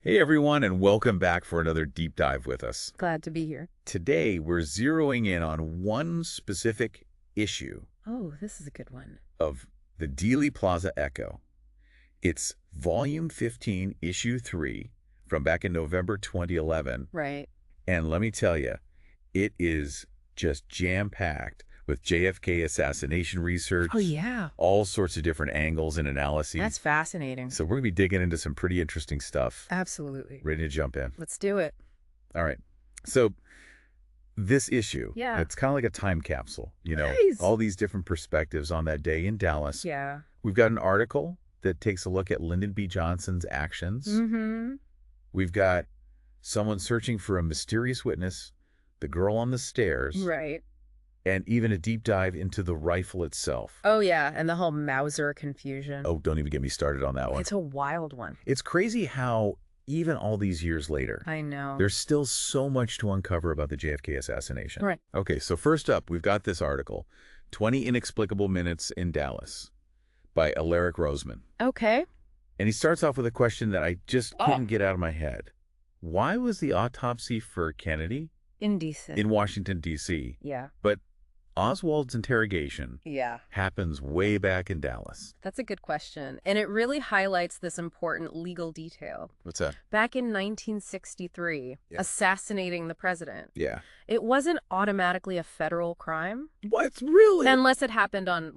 Hey everyone, and welcome back for another deep dive with us. Glad to be here. Today, we're zeroing in on one specific issue Oh, this is a good one. of the Dealey Plaza Echo. It's Volume 15, Issue 3, from back in November 2011. Right. And let me tell you, it is just jam-packed with JFK assassination research. Oh, yeah. All sorts of different angles and analyses. That's fascinating. So we're going to be digging into some pretty interesting stuff. Absolutely. Ready to jump in? Let's do it. All right. So this issue, Yeah. it's kind of like a time capsule, Nice. all these different perspectives on that day in Dallas. Yeah. We've got an article that takes a look at Lyndon B. Johnson's actions. Mm-hmm. We've got someone searching for a mysterious witness, the girl on the stairs, Right. and even a deep dive into the rifle itself. Oh, yeah. And the whole Mauser confusion. Oh, don't even get me started on that one. It's a wild one. It's crazy how even all these years later, I know. there's still so much to uncover about the JFK assassination. Right. Okay, so first up, we've got this article, 20 Inexplicable Minutes in Dallas by Alaric Roseman. Okay. And he starts off with a question that I just couldn't get out of my head. Why was the autopsy for Kennedy Indecent. in Washington, D.C., Yeah. but Oswald's interrogation Yeah. happens way back in Dallas? That's a good question. And it really highlights this important legal detail. What's that? Back in 1963, Yeah. assassinating the president, Yeah. it wasn't automatically a federal crime What? Really? unless it happened on,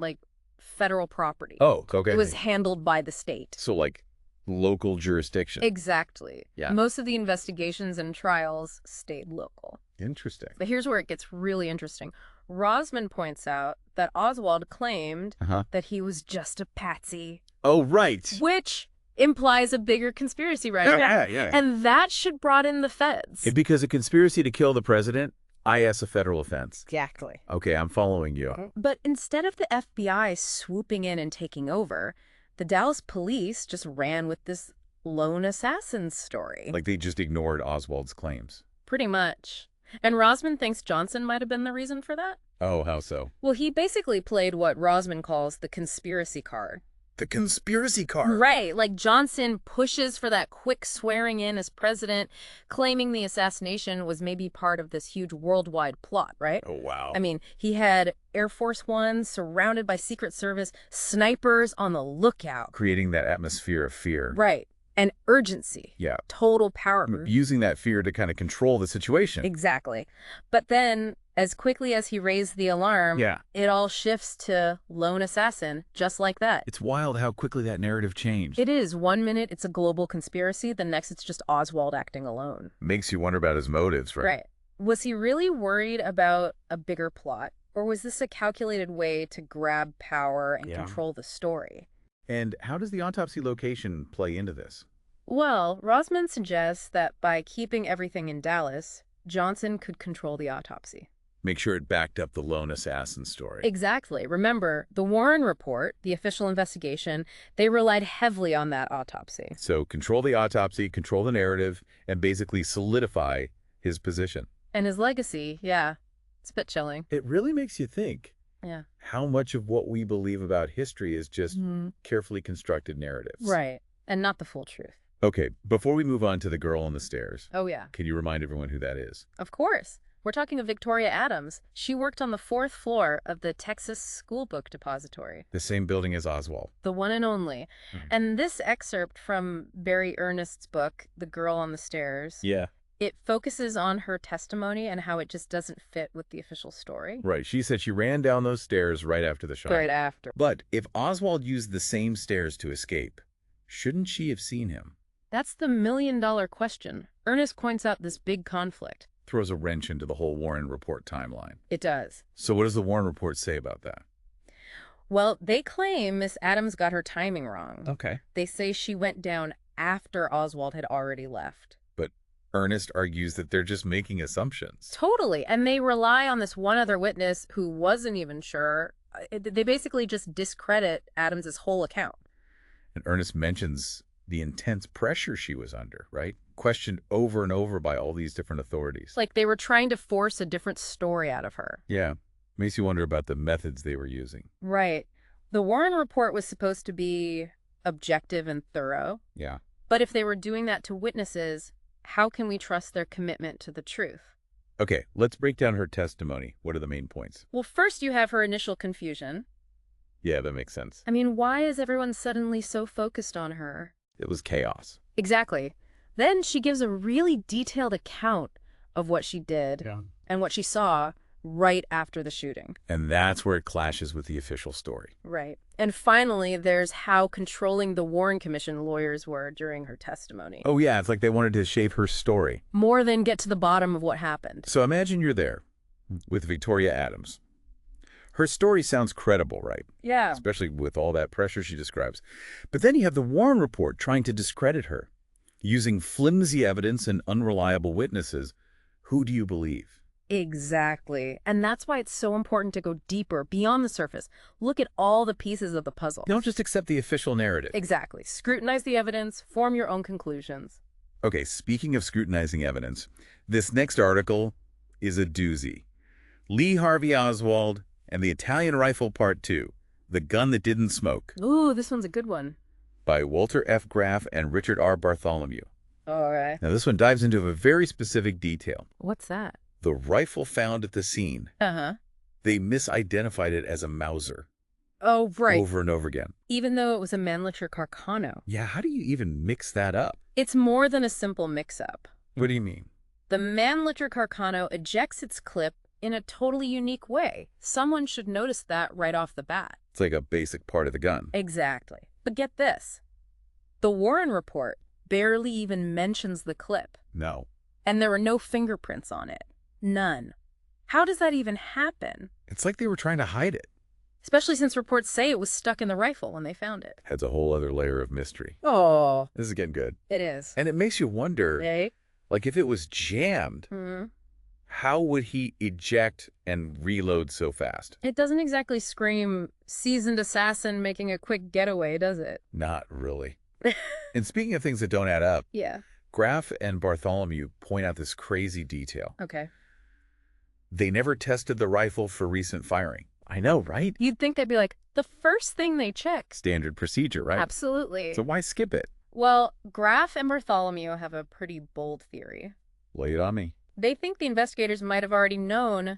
federal property. Oh, okay. It was handled by the state. So, like, local jurisdiction. Exactly. Yeah. Most of the investigations and trials stayed local. Interesting. But here's where it gets really interesting. Rosman points out that Oswald claimed that he was just a patsy, Oh, right. which implies a bigger conspiracy, right? Yeah. And that should broaden the feds. Because a conspiracy to kill the president, I.S. a federal offense. Exactly. Okay, I'm following you. But instead of the FBI swooping in and taking over, the Dallas police just ran with this lone assassin story. Like they just ignored Oswald's claims. Pretty much. And Rosman thinks Johnson might have been the reason for that. Oh, how so? Well, he basically played what Rosman calls the conspiracy card. The conspiracy card. Right. Like Johnson pushes for that quick swearing in as president, claiming the assassination was maybe part of this huge worldwide plot, right? Oh, wow. I mean, he had Air Force One surrounded by Secret Service, snipers on the lookout. Creating that atmosphere of fear. Right. And urgency. Yeah. Total power move. Using that fear to kind of control the situation. Exactly. But then, as quickly as he raised the alarm, Yeah. it all shifts to lone assassin, just like that. It's wild how quickly that narrative changed. It is. 1 minute, it's a global conspiracy. The next, it's just Oswald acting alone. Makes you wonder about his motives, right? Right. Was he really worried about a bigger plot? Or was this a calculated way to grab power and control the story? And how does the autopsy location play into this? Well, Rosman suggests that by keeping everything in Dallas, Johnson could control the autopsy. Make sure it backed up the lone assassin story. Exactly. Remember, the Warren report, the official investigation, they relied heavily on that autopsy. So control the autopsy, control the narrative, and basically solidify his position. And his legacy, yeah, it's a bit chilling. It really makes you think. Yeah. How much of what we believe about history is just carefully constructed narratives. Right. And not the full truth. Okay, before we move on to the girl on the stairs, Oh, yeah. can you remind everyone who that is? Of course. We're talking of Victoria Adams. She worked on the 4th floor of the Texas School Book Depository. The same building as Oswald. The one and only. And this excerpt from Barry Ernest's book, The Girl on the Stairs, Yeah. it focuses on her testimony and how it just doesn't fit with the official story. Right, she said she ran down those stairs right after the shot. Right after. But if Oswald used the same stairs to escape, shouldn't she have seen him? That's the million-dollar question. Ernest points out this big conflict. Throws a wrench into the whole Warren report timeline. It does. So what does the Warren report say about that? Well, they claim Miss Adams got her timing wrong. Okay. They say she went down after Oswald had already left. But Ernest argues that they're just making assumptions. Totally. And they rely on this one other witness who wasn't even sure. They basically just discredit Adams's whole account. And Ernest mentions the intense pressure she was under, right? Questioned over and over by all these different authorities. Like they were trying to force a different story out of her. Yeah. Makes you wonder about the methods they were using. Right. The Warren report was supposed to be objective and thorough. Yeah. But if they were doing that to witnesses, how can we trust their commitment to the truth? Okay, let's break down her testimony. What are the main points? Well, first you have her initial confusion. Yeah, that makes sense. I mean, why is everyone suddenly so focused on her? It was chaos. Exactly. Then she gives a really detailed account of what she did and what she saw right after the shooting. And that's where it clashes with the official story. Right. And finally, there's how controlling the Warren Commission lawyers were during her testimony. Oh yeah, it's like they wanted to shape her story. More than get to the bottom of what happened. So imagine you're there with Victoria Adams. Her story sounds credible, right? Yeah. Especially with all that pressure she describes. But then you have the Warren report trying to discredit her, using flimsy evidence and unreliable witnesses. Who do you believe? Exactly. And that's why it's so important to go deeper, beyond the surface. Look at all the pieces of the puzzle. Don't just accept the official narrative. Exactly. Scrutinize the evidence, form your own conclusions. Okay, speaking of scrutinizing evidence, this next article is a doozy. Lee Harvey Oswald and the Italian Rifle Part 2, The Gun That Didn't Smoke. Ooh, this one's a good one. By Walter F. Graff and Richard R. Bartholomew. All right. Now, this one dives into a very specific detail. What's that? The rifle found at the scene. Uh-huh. They misidentified it as a Mauser. Oh, right. Over and over again. Even though it was a Mannlicher Carcano. Yeah, how do you even mix that up? It's more than a simple mix-up. What do you mean? The Mannlicher Carcano ejects its clip in a totally unique way. Someone should notice that right off the bat. It's like a basic part of the gun. Exactly. But get this. The Warren report barely even mentions the clip. No. And there were no fingerprints on it. None. How does that even happen? It's like they were trying to hide it. Especially since reports say it was stuck in the rifle when they found it. Adds a whole other layer of mystery. Oh. This is getting good. It is. And it makes you wonder, Hey? like if it was jammed, how would he eject and reload so fast? It doesn't exactly scream seasoned assassin making a quick getaway, does it? Not really. And speaking of things that don't add up, Yeah. Graff and Bartholomew point out this crazy detail. Okay. They never tested the rifle for recent firing. I know, right? You'd think they'd be like, the first thing they check. Standard procedure, right? Absolutely. So why skip it? Well, Graff and Bartholomew have a pretty bold theory. Lay it on me. They think the investigators might have already known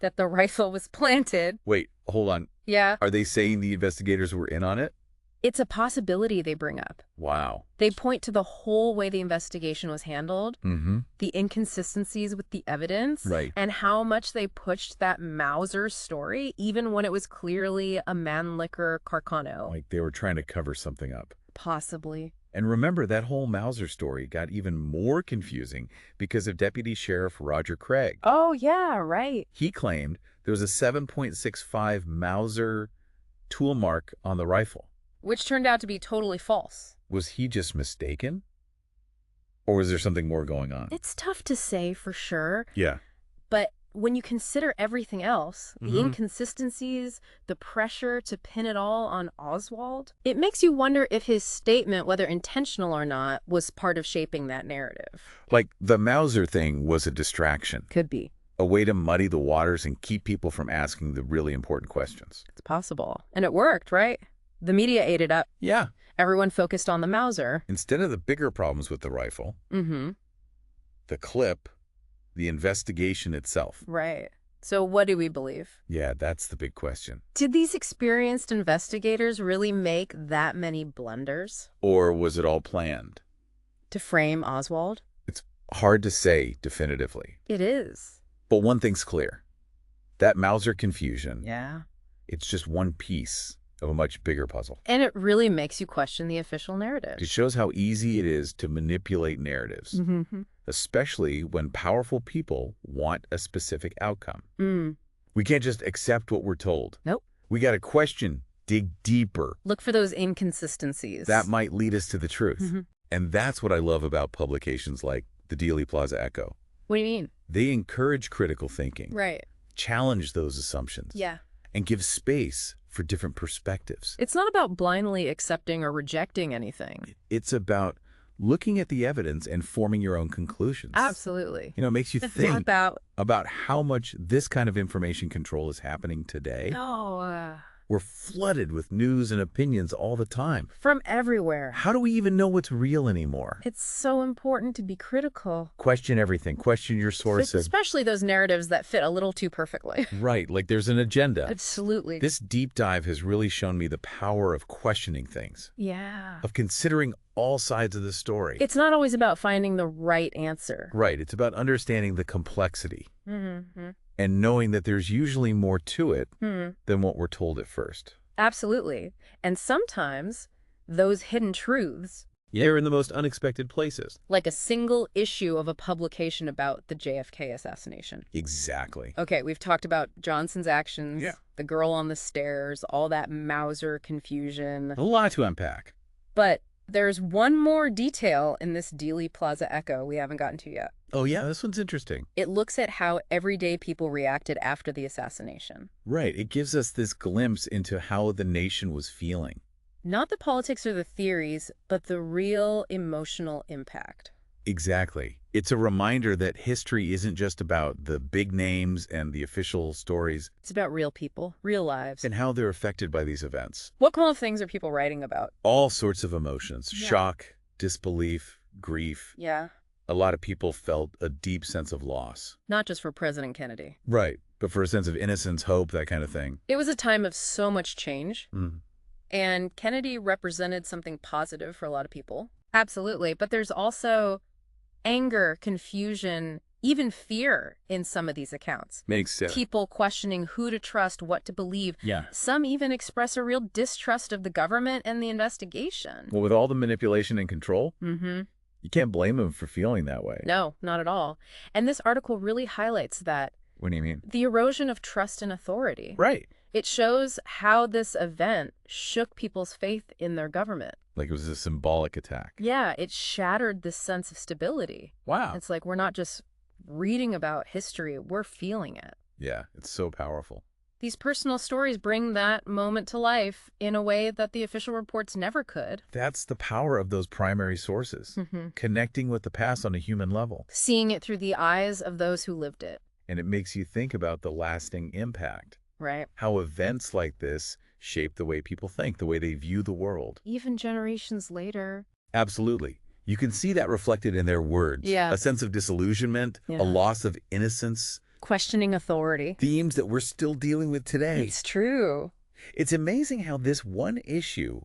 that the rifle was planted. Wait, hold on. Yeah. Are they saying the investigators were in on it? It's a possibility they bring up. Wow. They point to the whole way the investigation was handled, the inconsistencies with the evidence, Right. and how much they pushed that Mauser story, even when it was clearly a Mannlicher Carcano. Like they were trying to cover something up. Possibly. And remember, that whole Mauser story got even more confusing because of Deputy Sheriff Roger Craig. Oh, yeah, right. He claimed there was a 7.65 Mauser tool mark on the rifle. Which turned out to be totally false. Was he just mistaken? Or was there something more going on? It's tough to say for sure, Yeah. but when you consider everything else, the inconsistencies, the pressure to pin it all on Oswald, it makes you wonder if his statement, whether intentional or not, was part of shaping that narrative. Like the Mauser thing was a distraction, Could be. a way to muddy the waters and keep people from asking the really important questions. It's possible. And it worked, right? The media ate it up. Yeah. Everyone focused on the Mauser. Instead of the bigger problems with the rifle, the clip, the investigation itself. Right. So what do we believe? Yeah, that's the big question. Did these experienced investigators really make that many blunders Or was it all planned? to frame Oswald? It's hard to say definitively. It is. But one thing's clear. That Mauser confusion, Yeah. it's just one piece of a much bigger puzzle. And it really makes you question the official narrative. It shows how easy it is to manipulate narratives, especially when powerful people want a specific outcome. We can't just accept what we're told. Nope. We got to question, dig deeper. Look for those inconsistencies. That might lead us to the truth. And that's what I love about publications like the Dealey Plaza Echo. What do you mean? They encourage critical thinking, Right. challenge those assumptions, Yeah. and give space for different perspectives. It's not about blindly accepting or rejecting anything. It's about looking at the evidence and forming your own conclusions. Absolutely. You know, it makes you It's think about about how much this kind of information control is happening today, no. where We're flooded with news and opinions all the time. From everywhere. How do we even know what's real anymore? It's so important to be critical. Question everything. Question your sources. Especially those narratives that fit a little too perfectly. Right, like there's an agenda. Absolutely. This deep dive has really shown me the power of questioning things, Yeah. of considering all sides of the story. It's not always about finding the right answer. Right, it's about understanding the complexity Mm-hmm. and knowing that there's usually more to it than what we're told at first. Absolutely. And sometimes those hidden truths, They're in the most unexpected places. like a single issue of a publication about the JFK assassination. Exactly. Okay, we've talked about Johnson's actions, the girl on the stairs, all that Mauser confusion. A lot to unpack. But there's one more detail in this Dealey Plaza echo we haven't gotten to yet. Oh yeah, this one's interesting. It looks at how everyday people reacted after the assassination. Right, it gives us this glimpse into how the nation was feeling. Not the politics or the theories, but the real emotional impact. Exactly. It's a reminder that history isn't just about the big names and the official stories It's about real people, real lives. and how they're affected by these events. What kind of things are people writing about? All sorts of emotions, Yeah. shock, disbelief, grief. Yeah. A lot of people felt a deep sense of loss. Not just for President Kennedy. Right, but for a sense of innocence, hope, that kind of thing. It was a time of so much change, Mm. and Kennedy represented something positive for a lot of people. Absolutely. But there's also anger, confusion, even fear in some of these accounts. Makes sense. People questioning who to trust, what to believe. Yeah. Some even express a real distrust of the government and the investigation. Well, with all the manipulation and control, Mm-hmm. you can't blame them for feeling that way. No, not at all. And this article really highlights that. What do you mean? The erosion of trust and authority. Right. It shows how this event shook people's faith in their government. Like it was a symbolic attack. Yeah, it shattered this sense of stability. Wow. It's like we're not just reading about history, we're feeling it. Yeah, it's so powerful. These personal stories bring that moment to life in a way that the official reports never could. That's the power of those primary sources, connecting with the past on a human level. Seeing it through the eyes of those who lived it. And it makes you think about the lasting impact. Right. How events like this shape the way people think, the way they view the world. Even generations later. Absolutely. You can see that reflected in their words. Yeah. A sense of disillusionment, Yeah. a loss of innocence. Questioning authority. Themes that we're still dealing with today. It's true. It's amazing how this one issue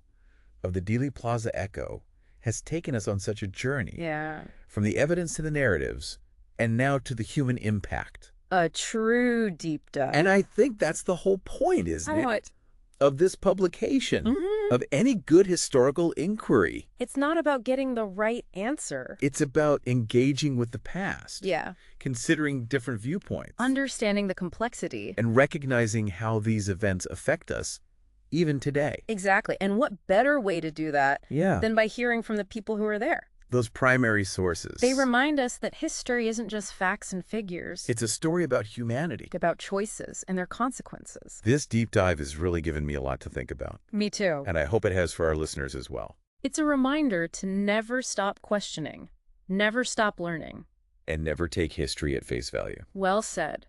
of the Dealey Plaza Echo has taken us on such a journey. Yeah. From the evidence to the narratives, and now to the human impact. A true deep dive. And I think that's the whole point, isn't it? What? Of this publication, of any good historical inquiry. It's not about getting the right answer. It's about engaging with the past. Yeah. Considering different viewpoints. Understanding the complexity. And recognizing how these events affect us, even today. Exactly. And what better way to do that than by hearing from the people who are there? Those primary sources. They remind us that history isn't just facts and figures. It's a story about humanity. About choices and their consequences. This deep dive has really given me a lot to think about. Me too. And I hope it has for our listeners as well. It's a reminder to never stop questioning, never stop learning. And never take history at face value. Well said.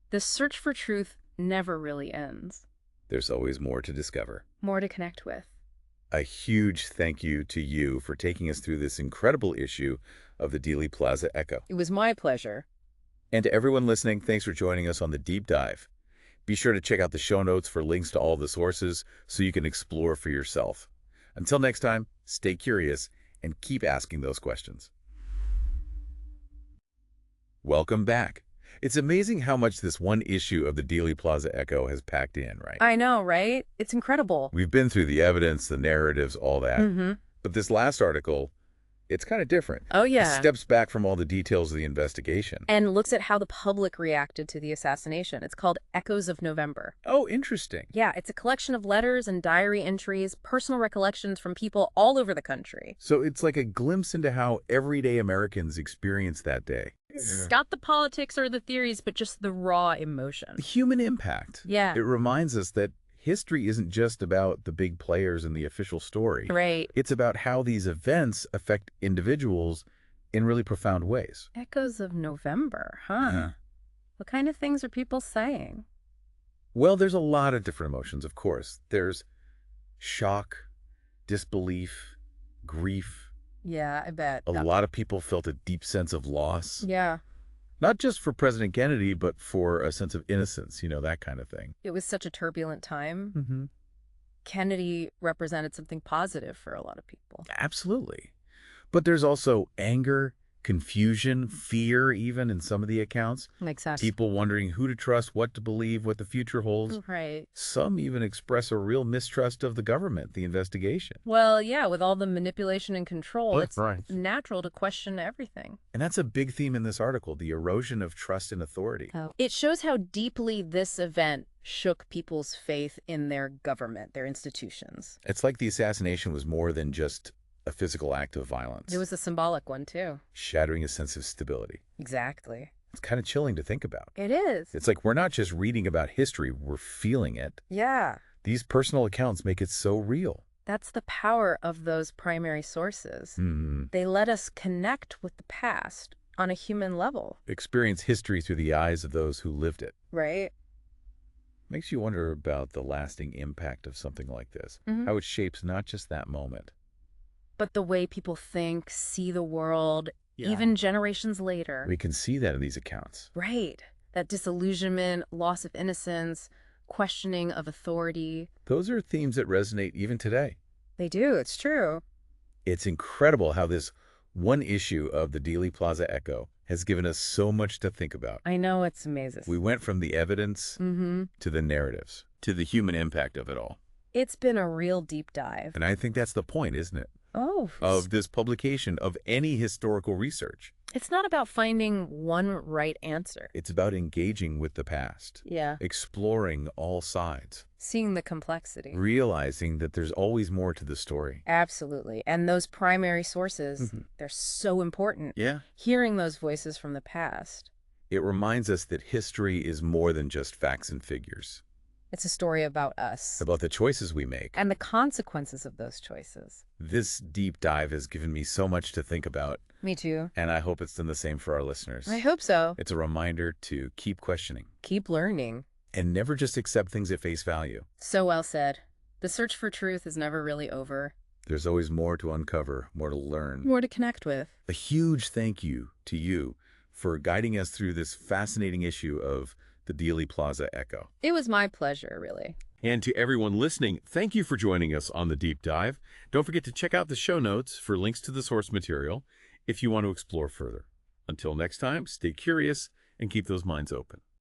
The search for truth never really ends. There's always more to discover. More to connect with. A huge thank you to you for taking us through this incredible issue of the Dealey Plaza Echo. It was my pleasure. And to everyone listening, thanks for joining us on the deep dive. Be sure to check out the show notes for links to all the sources so you can explore for yourself. Until next time, stay curious and keep asking those questions. Welcome back. It's amazing how much this one issue of the Dealey Plaza Echo has packed in, right? I know, right? It's incredible. We've been through the evidence, the narratives, all that. But this last article, it's kind of different. Oh, yeah. It steps back from all the details of the investigation. And looks at how the public reacted to the assassination. It's called Echoes of November. Oh, interesting. Yeah, it's a collection of letters and diary entries, personal recollections from people all over the country. So it's like a glimpse into how everyday Americans experienced that day. It's got the politics or the theories, but just the raw emotion. The human impact. Yeah. It reminds us that history isn't just about the big players in the official story. Right. It's about how these events affect individuals in really profound ways. Echoes of November, huh? What kind of things are people saying? Well, there's a lot of different emotions, of course. There's shock, disbelief, grief. Yeah, I bet. A lot of people felt a deep sense of loss, Yeah, not just for President Kennedy, but for a sense of innocence, that kind of thing. it was such a turbulent time. Mm-hmm. Kennedy represented something positive for a lot of people. Absolutely. But there's also anger, confusion, fear, even in some of the accounts. Makes sense. People wondering who to trust, what to believe, what the future holds. Right. Some even express a real mistrust of the government, the investigation. Well, yeah, with all the manipulation and control, That's it's right. natural to question everything. And that's a big theme in this article, the erosion of trust in authority. It shows how deeply this event shook people's faith in their government, their institutions. It's like the assassination was more than just a physical act of violence, It was a symbolic one, too. shattering a sense of stability. Exactly. It's kind of chilling to think about. It is. It's like we're not just reading about history, we're feeling it. Yeah. These personal accounts make it so real. That's the power of those primary sources. Hmm. They let us connect with the past on a human level, Experience history through the eyes of those who lived it. right? Makes you wonder about the lasting impact of something like this, Mhm. how it shapes not just that moment. But the way people think, see the world, even generations later. We can see that in these accounts. Right. That disillusionment, loss of innocence, questioning of authority. Those are themes that resonate even today. They do. It's true. It's incredible how this one issue of the Dealey Plaza Echo has given us so much to think about. I know, it's amazing. We went from the evidence to the narratives, to the human impact of it all. It's been a real deep dive. And I think that's the point, isn't it? Oh, Of this publication, of any historical research. it's not about finding one right answer. It's about engaging with the past, Yeah. exploring all sides, Seeing the complexity. realizing that there's always more to the story. Absolutely. And those primary sources, Mhm. they're so important. Yeah. Hearing those voices from the past. It reminds us that history is more than just facts and figures. It's a story about us About the choices we make. and the consequences of those choices. This deep dive has given me so much to think about, Me too. and I hope it's done the same for our listeners. I hope so. It's a reminder to keep questioning Keep learning. and never just accept things at face value. So well said. The search for truth is never really over. There's always more to uncover, more to learn. More to connect with. A huge thank you to you for guiding us through this fascinating issue of the Dealey Plaza Echo. It was my pleasure, really. And to everyone listening, thank you for joining us on the deep dive. Don't forget to check out the show notes for links to the source material if you want to explore further. Until next time, stay curious and keep those minds open.